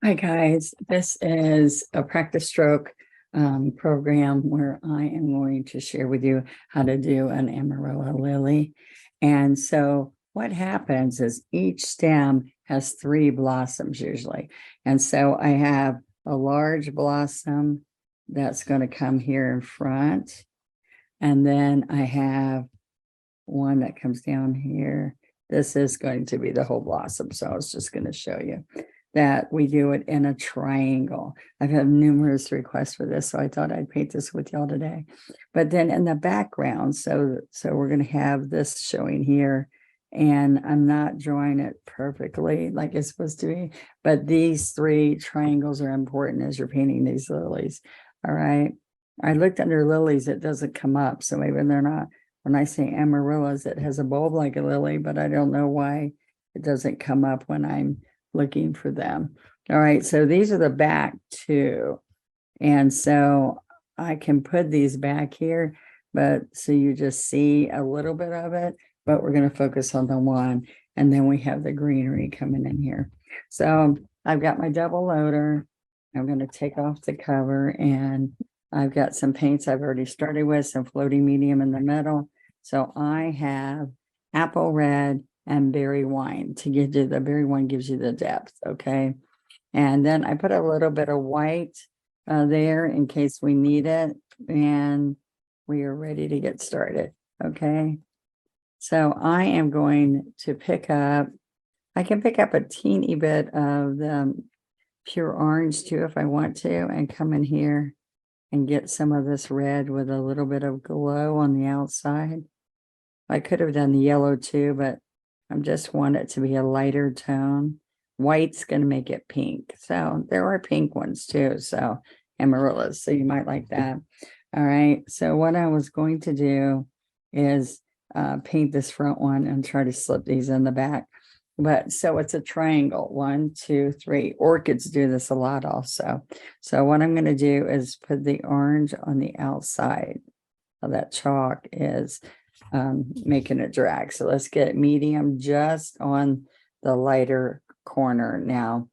Hi guys, this is a practice stroke program where I am going to share with you how to do an Amarilla lily. And so what happens is each stem has three blossoms usually. And so I have a large blossom that's going to come here in front. And then I have one that comes down here. This is going to be the whole blossom. So I was just going to show you that we do it in a triangle. I've had numerous requests for this, so I thought I'd paint this with y'all today. But then in the background, so we're going to have this showing here, and I'm not drawing it perfectly like it's supposed to be, but these three triangles are important as you're painting these lilies. All right. I looked under lilies, it doesn't come up, so maybe they're not. When I say amaryllis, it has a bulb like a lily, but I don't know why it doesn't come up when I'm looking for them. All right, so these are the back two. And so I can put these back here, but so you just see a little bit of it, but we're going to focus on the one. And then we have the greenery coming in here. So I've got my double loader. I'm going to take off the cover, and I've got some paints I've already started with, some floating medium in the middle. So I have apple red and berry wine to give you the berry wine gives you the depth. Okay. And then I put a little bit of white there in case we need it. And we are ready to get started. Okay. So I am going to I can pick up a teeny bit of the pure orange too, if I want to, and come in here and get some of this red with a little bit of glow on the outside. I could have done the yellow too, but I just want it to be a lighter tone. White's going to make it pink. So there are pink ones too. So amaryllis. So you might like that. All right. So what I was going to do is paint this front one and try to slip these in the back. But so it's a triangle. 1, 2, 3. Orchids do this a lot also. So what I'm going to do is put the orange on the outside of that chalk is making it drag. So let's get medium just on the lighter corner. Now,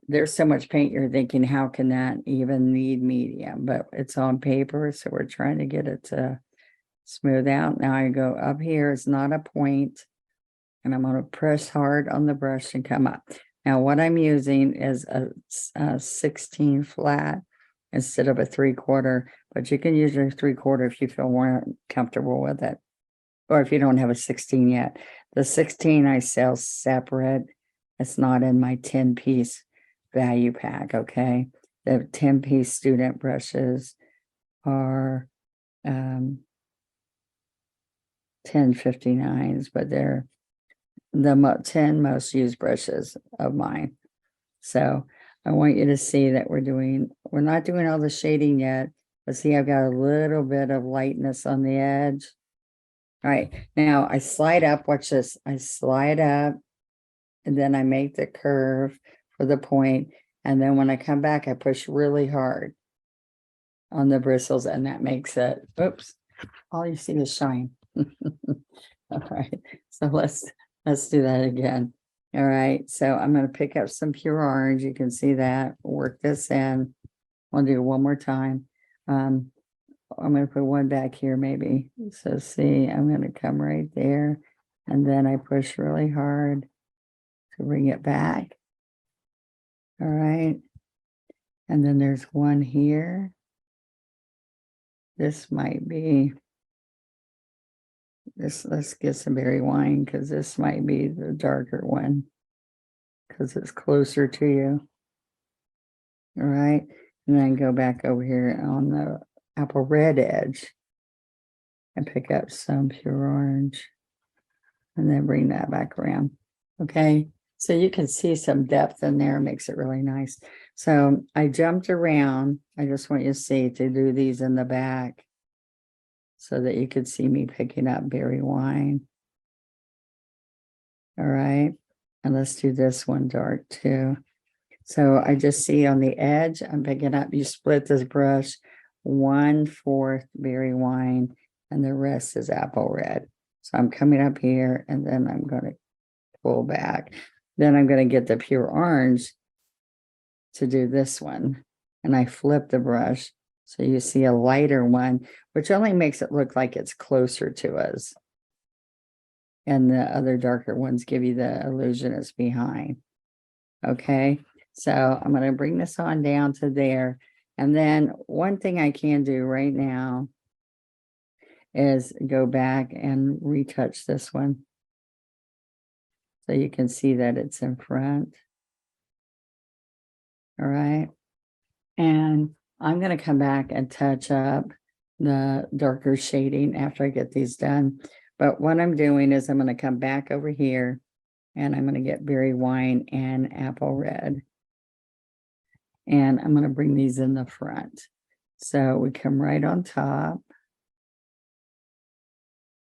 there's so much paint you're thinking, how can that even need medium? But it's on paper, so we're trying to get it to smooth out. Now I go up here, it's not a point, and I'm going to press hard on the brush and come up. Now what I'm using is a 16 flat instead of a 3/4, but you can use your 3/4 if you feel more comfortable with it, or if you don't have a 16 yet. The 16 I sell separate. It's not in my 10-piece value pack, okay? The 10-piece student brushes are 10.59s, but they're the 10 most used brushes of mine. So I want you to see that we're not doing all the shading yet, but see, I've got a little bit of lightness on the edge. All right, now I slide up, watch this. I slide up, and then I make the curve for the point. And then when I come back, I push really hard on the bristles, and that makes it, oops, all you see is shine. All right, so let's do that again. All right, so I'm going to pick up some pure orange. You can see that. Work this in. I'll do it one more time. I'm going to put one back here maybe. So see, I'm going to come right there, and then I push really hard to bring it back. All right. And then there's one here. This might be this. Let's get some berry wine because this might be the darker one because it's closer to you. All right. And then go back over here on the apple red edge and pick up some pure orange and then bring that back around. Okay. So you can see some depth in there, makes it really nice. So I jumped around. I just want you to see to do these in the back so that you could see me picking up berry wine. All right. And let's do this one dark too. So I just see on the edge, I'm picking up, you split this brush, 1/4 berry wine, and the rest is apple red. So I'm coming up here, and then I'm going to pull back. Then I'm going to get the pure orange to do this one. And I flip the brush. So you see a lighter one, which only makes it look like it's closer to us. And the other darker ones give you the illusion it's behind. Okay, so I'm going to bring this on down to there. And then one thing I can do right now is go back and retouch this one. So you can see that it's in front. All right. And I'm going to come back and touch up the darker shading after I get these done. But what I'm doing is I'm going to come back over here and I'm going to get berry wine and apple red. And I'm going to bring these in the front. So we come right on top,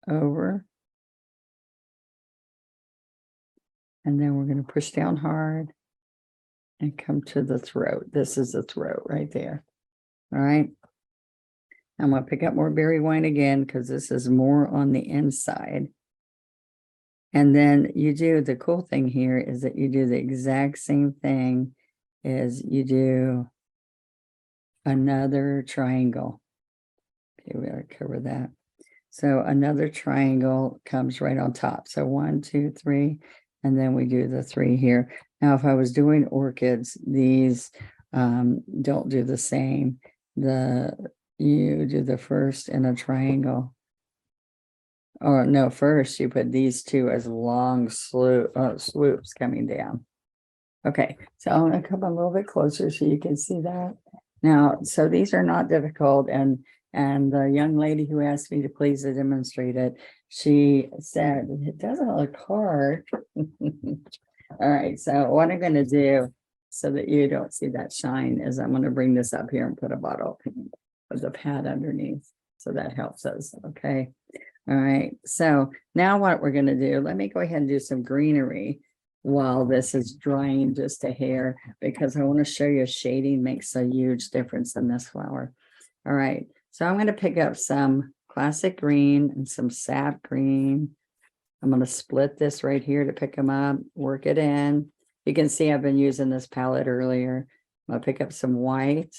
over, and then we're going to push down hard and come to the throat. This is the throat right there. All right. I'm going to pick up more berry wine again because this is more on the inside. And then you do, the cool thing here is that you do the exact same thing as you do another triangle. Okay, we gotta cover that. So another triangle comes right on top. So 1, 2, 3, and then we do the 3 here. Now, if I was doing orchids, these don't do the same. You do the first in a triangle. Or no, first you put these two as long swoops coming down. Okay, so I'm going to come a little bit closer so you can see that. Now, so these are not difficult, and the young lady who asked me to please demonstrate it, she said, it doesn't look hard. All right, so what I'm going to do so that you don't see that shine is I'm going to bring this up here and put a bottle with a pad underneath. So that helps us, okay? All right, so now what we're going to do, let me go ahead and do some greenery while this is drying just a hair, because I want to show you shading makes a huge difference in this flower. All right, so I'm going to pick up some classic green and some sap green. I'm going to split this right here to pick them up, work it in. You can see I've been using this palette earlier. I'm going to pick up some white,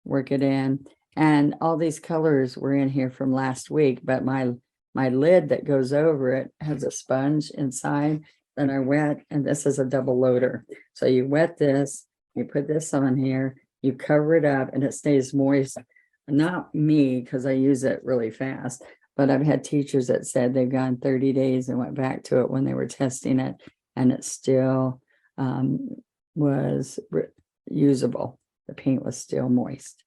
work it in. And all these colors were in here from last week, but my lid that goes over it has a sponge inside that I wet, and this is a double loader. So you wet this, you put this on here, you cover it up, and it stays moist. Not me, because I use it really fast, but I've had teachers that said they've gone 30 days and went back to it when they were testing it, and it still was usable. The paint was still moist.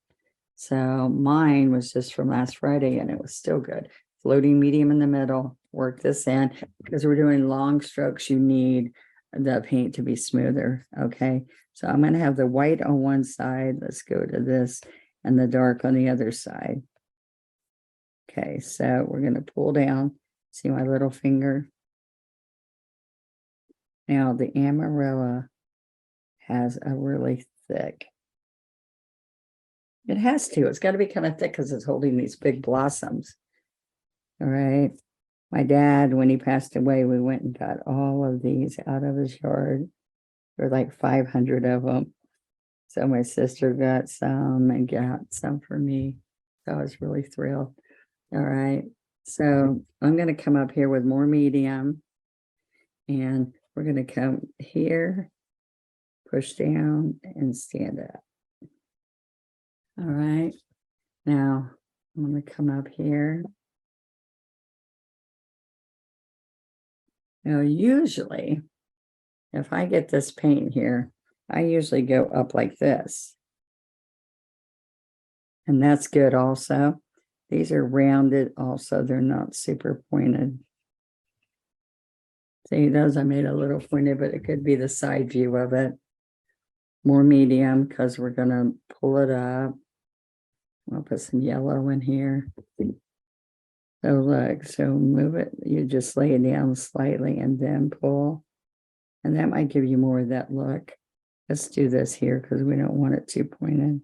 So mine was just from last Friday, and it was still good. Floating medium in the middle, work this in, because we're doing long strokes. You need the paint to be smoother. Okay, so I'm going to have the white on one side. Let's go to this, and the dark on the other side. Okay, so we're going to pull down. See my little finger? Now the Amaryllis has a really thick. It has to. It's got to be kind of thick because it's holding these big blossoms. All right. My dad, when he passed away, we went and got all of these out of his yard. There were like 500 of them. So my sister got some and got some for me. So I was really thrilled. All right. So I'm going to come up here with more medium. And we're going to come here, push down, and stand up. All right. Now I'm going to come up here. Now, usually, if I get this paint here, I usually go up like this. And that's good also. These are rounded also. They're not super pointed. See, those I made a little pointed, but it could be the side view of it. More medium because we're going to pull it up. I'll put some yellow in here. So look, so move it. You just lay it down slightly and then pull. And that might give you more of that look. Let's do this here because we don't want it too pointed.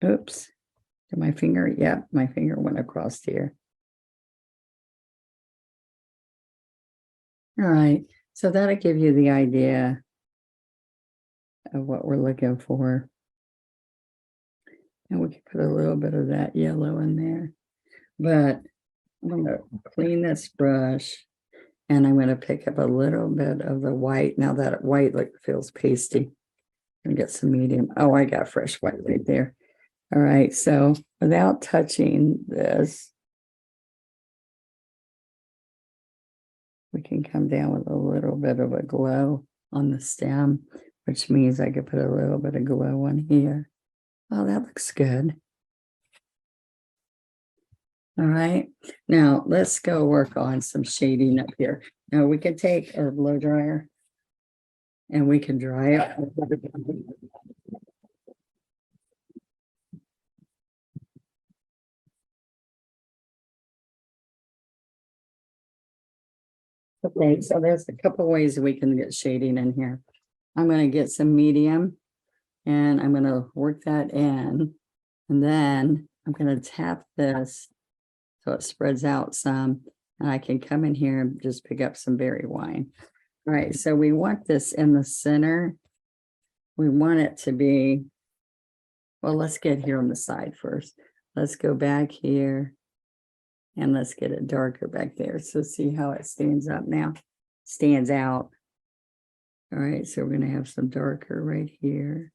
Oops. Did my finger? Yep, my finger went across here. All right. So that'll give you the idea of what we're looking for. And we can put a little bit of that yellow in there. But I'm going to clean this brush and I'm going to pick up a little bit of the white. Now that white feels pasty. And get some medium. Oh, I got fresh white right there. All right, so without touching this, we can come down with a little bit of a glow on the stem, which means I could put a little bit of glow on here. Oh, that looks good. All right, now let's go work on some shading up here. Now we can take our blow dryer and we can dry it. Okay, so there's a couple ways we can get shading in here. I'm going to get some medium and I'm going to work that in. And then I'm going to tap this so it spreads out some. And I can come in here and just pick up some berry wine. All right, so we want this in the center. We want it to be, well, let's get here on the side first. Let's go back here. And let's get it darker back there. So see how it stands up now, stands out. All right, so we're going to have some darker right here.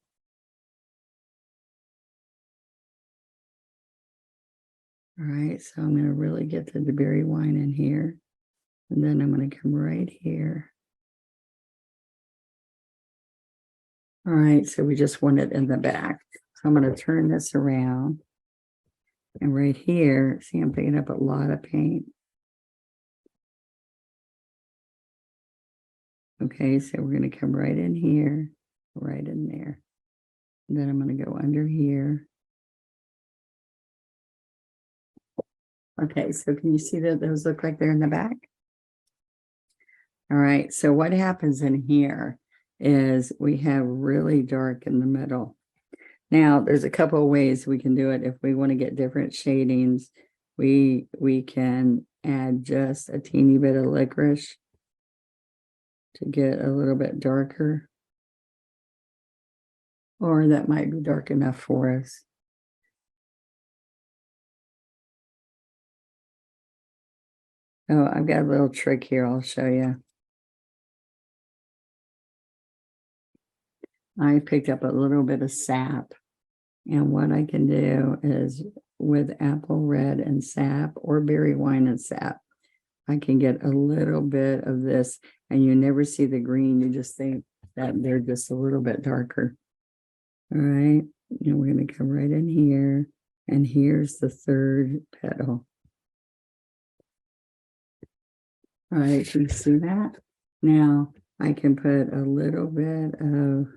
All right, so I'm going to really get the berry wine in here. And then I'm going to come right here. All right, so we just want it in the back. So I'm going to turn this around. And right here, see, I'm picking up a lot of paint. Okay, so we're going to come right in here, right in there. And then I'm going to go under here. Okay, so can you see that those look like they're in the back? All right, so what happens in here is we have really dark in the middle. Now, there's a couple of ways we can do it. If we want to get different shadings, we can add just a teeny bit of licorice to get a little bit darker. Or that might be dark enough for us. Oh, I've got a little trick here I'll show you. I picked up a little bit of sap. And what I can do is with apple red and sap or berry wine and sap, I can get a little bit of this and you never see the green. You just think that they're just a little bit darker. All right. And we're going to come right in here. And here's the third petal. All right. Can you see that? Now I can put a little bit of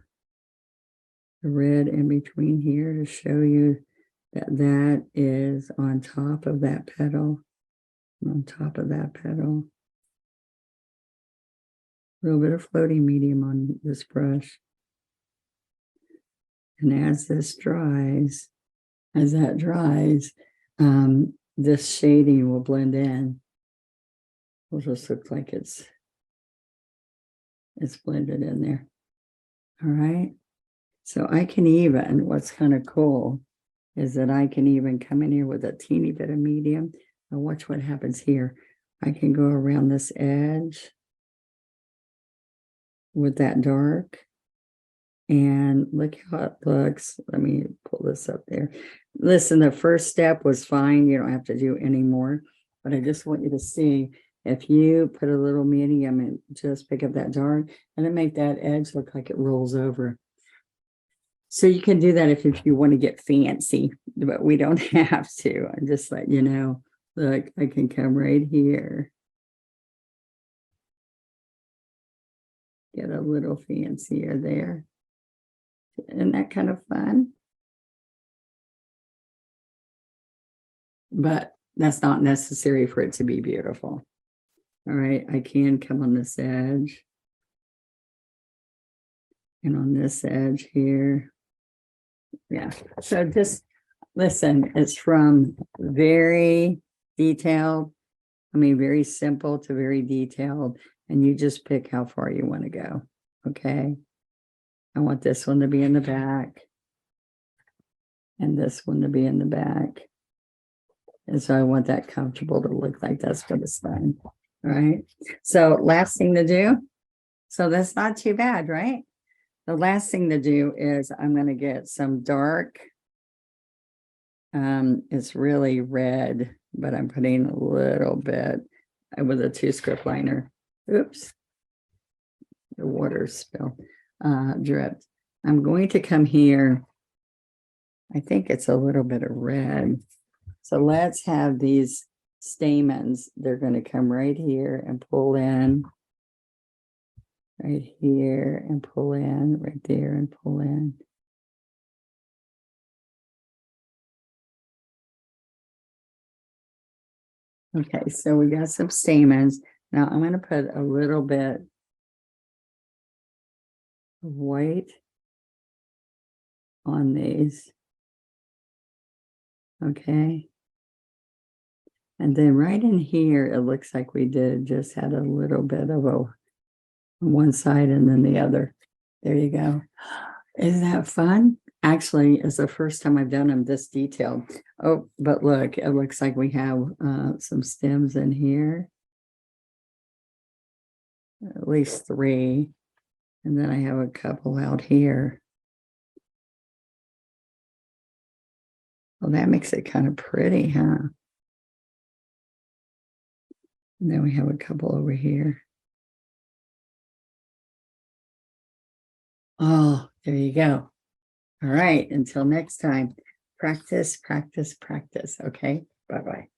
red in between here to show you that that is on top of that petal, on top of that petal. A little bit of floating medium on this brush. And as this dries, as that dries, this shading will blend in. It'll just look like it's blended in there. All right. So I can even, what's kind of cool is that I can even come in here with a teeny bit of medium. Now watch what happens here. I can go around this edge with that dark and look how it looks. Let me pull this up there. Listen, the first step was fine. You don't have to do any more, but I just want you to see if you put a little medium and just pick up that dark and then make that edge look like it rolls over. So you can do that if you want to get fancy, but we don't have to. I'm just letting you know, look, I can come right here. Get a little fancier there. Isn't that kind of fun? But that's not necessary for it to be beautiful. All right, I can come on this edge. And on this edge here. Yeah, so just listen, it's from very detailed, very simple to very detailed, and you just pick how far you want to go, okay? I want this one to be in the back. And this one to be in the back. And so I want that comfortable to look like that's for the sun. All right. So last thing to do. So that's not too bad, right? The last thing to do is I'm going to get some dark. It's really red, but I'm putting a little bit with a 2-script liner. Oops. The water spill dripped. I'm going to come here. I think it's a little bit of red. So let's have these stamens. They're going to come right here and pull in. Right here and pull in. Right there and pull in. Okay, so we got some stamens. Now I'm going to put a little bit of white on these. Okay. And then right in here, it looks like we just had a little bit of a one side and then the other. There you go. Isn't that fun? Actually, it's the first time I've done them this detailed. Oh, but look, it looks like we have some stems in here. At least 3. And then I have a couple out here. Well, that makes it kind of pretty, huh? And then we have a couple over here. Oh, there you go. All right. Until next time, practice, practice, practice. Okay. Bye-bye.